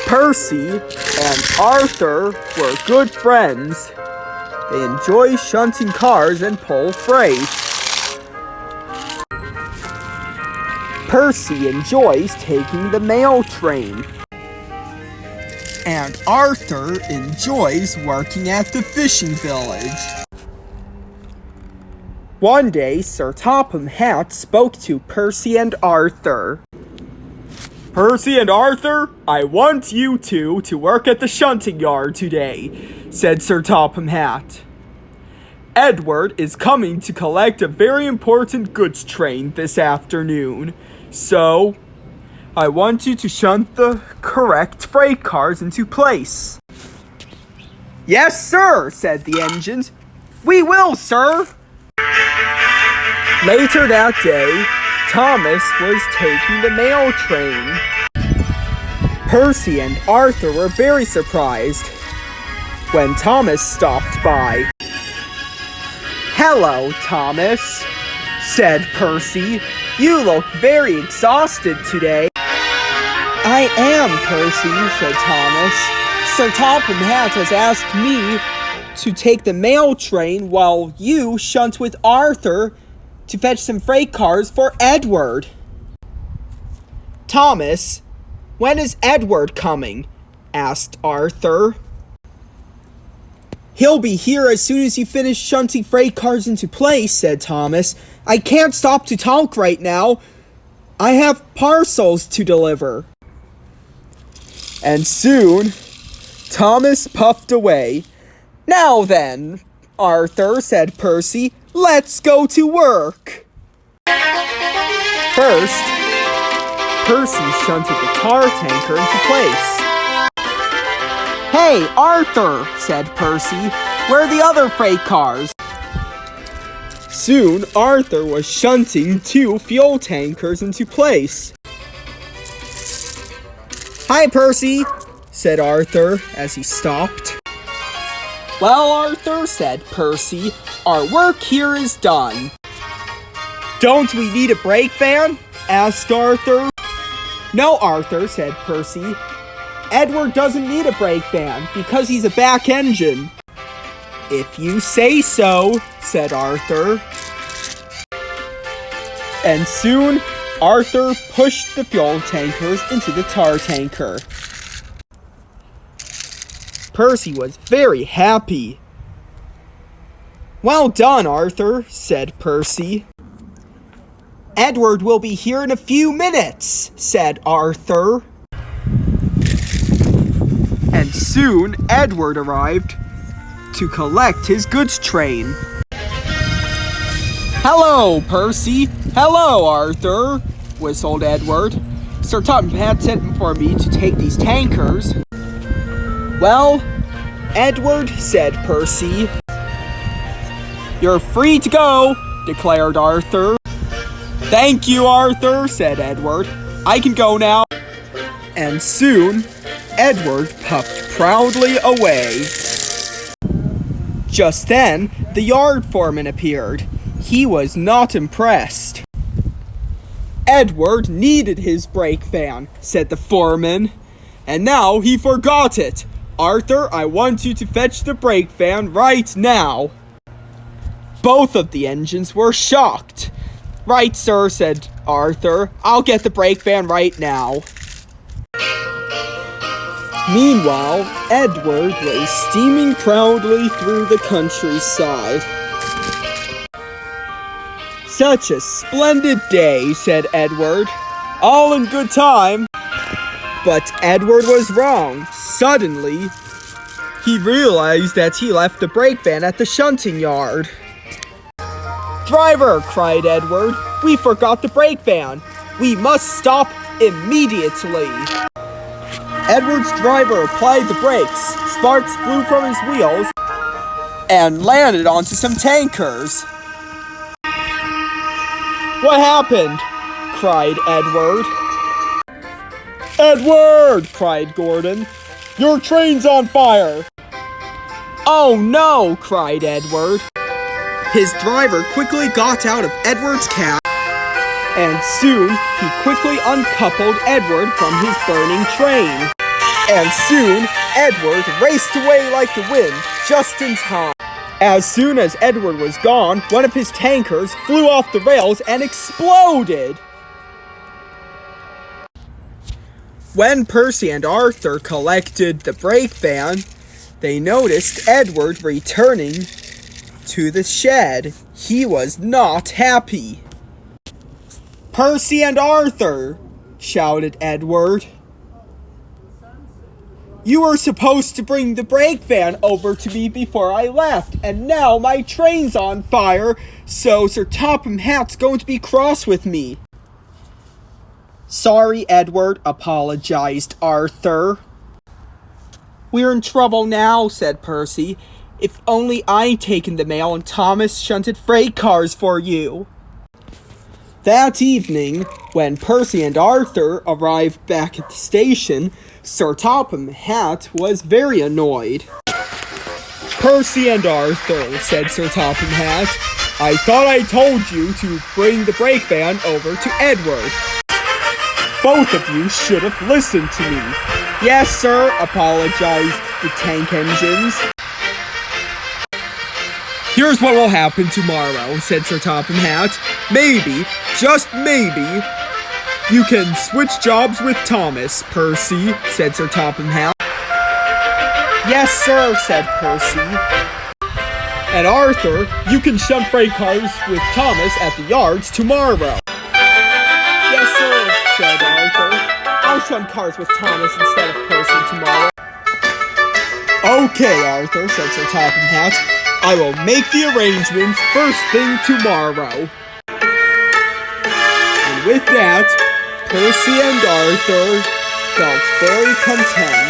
Percy and Arthur were good friends. They enjoy shunting cars and pull freight. Percy enjoys taking the mail train. And Arthur enjoys working at the fishing village. One day, Sir Topham Hatt spoke to Percy and Arthur. "Percy and Arthur, I want you two to work at the shunting yard today," said Sir Topham Hatt. "Edward is coming to collect a very important goods train this afternoon, so I want you to shunt the correct freight cars into place." "Yes, sir," said the engines. "We will, sir." Later that day, Thomas was taking the mail train. Percy and Arthur were very surprised when Thomas stopped by. "Hello, Thomas," said Percy. "You look very exhausted today." "I am, Percy," said Thomas. "Sir Topham Hatt has asked me to take the mail train while you shunt with Arthur to fetch some freight cars for Edward." "Thomas, when is Edward coming?" asked Arthur. "He'll be here as soon as you finish shunting freight cars into place," said Thomas. "I can't stop to talk right now. I have parcels to deliver." And soon, Thomas puffed away. "Now then, Arthur," said Percy, "let's go to work." First, Percy shunted the tar tanker into place. "Hey, Arthur," said Percy, "where are the other freight cars?" Soon, Arthur was shunting 2 fuel tankers into place. "Hi, Percy," said Arthur as he stopped. "Well, Arthur," said Percy, "our work here is done." "Don't we need a brake van?" asked Arthur. "No, Arthur," said Percy. "Edward doesn't need a brake van because he's a back engine." "If you say so," said Arthur. And soon, Arthur pushed the fuel tankers into the tar tanker. Percy was very happy. "Well done, Arthur," said Percy. "Edward will be here in a few minutes," said Arthur. And soon Edward arrived to collect his goods train. "Hello, Percy. Hello, Arthur," whistled Edward. "Sir Topham Hatt sent for me to take these tankers." "Well, Edward," said Percy. "You're free to go," declared Arthur. "Thank you, Arthur," said Edward. "I can go now." And soon, Edward puffed proudly away. Just then, the yard foreman appeared. He was not impressed. "Edward needed his brake van," said the foreman, "and now he forgot it. Arthur, I want you to fetch the brake van right now." Both of the engines were shocked. "Right, sir," said Arthur. "I'll get the brake van right now." Meanwhile, Edward was steaming proudly through the countryside. "Such a splendid day," said Edward. "All in good time." But Edward was wrong. Suddenly, he realized that he left the brake van at the shunting yard. "Driver," cried Edward, "we forgot the brake van. We must stop immediately." Edward's driver applied the brakes. Sparks flew from his wheels and landed onto some tankers. "What happened?" cried Edward. "Edward!" cried Gordon. "Your train's on fire!" "Oh no!" cried Edward. His driver quickly got out of Edward's cab, and soon he quickly uncoupled Edward from his burning train. And soon, Edward raced away like the wind, just in time. As soon as Edward was gone, one of his tankers flew off the rails and exploded. When Percy and Arthur collected the brake van, they noticed Edward returning to the shed. He was not happy. "Percy and Arthur!" shouted Edward. "You were supposed to bring the brake van over to me before I left, and now my train's on fire, so Sir Topham Hatt's going to be cross with me." "Sorry, Edward," apologized Arthur. "We're in trouble now," said Percy. "If only I'd taken the mail and Thomas shunted freight cars for you." That evening, when Percy and Arthur arrived back at the station, Sir Topham Hatt was very annoyed. "Percy and Arthur," said Sir Topham Hatt, "I thought I told you to bring the brake van over to Edward. Both of you should have listened to me." "Yes, sir," apologized the tank engines. "Here's what will happen tomorrow," said Sir Topham Hatt. "Maybe, just maybe, you can switch jobs with Thomas, Percy," said Sir Topham Hatt. "Yes, sir," said Percy. "And Arthur, you can shunt freight cars with Thomas at the yards tomorrow." "Yes, sir," said Arthur. "I'll shunt cars with Thomas instead of Percy tomorrow." "Okay, Arthur," said Sir Topham Hatt. "I will make the arrangements first thing tomorrow." And with that, Percy and Arthur felt very content.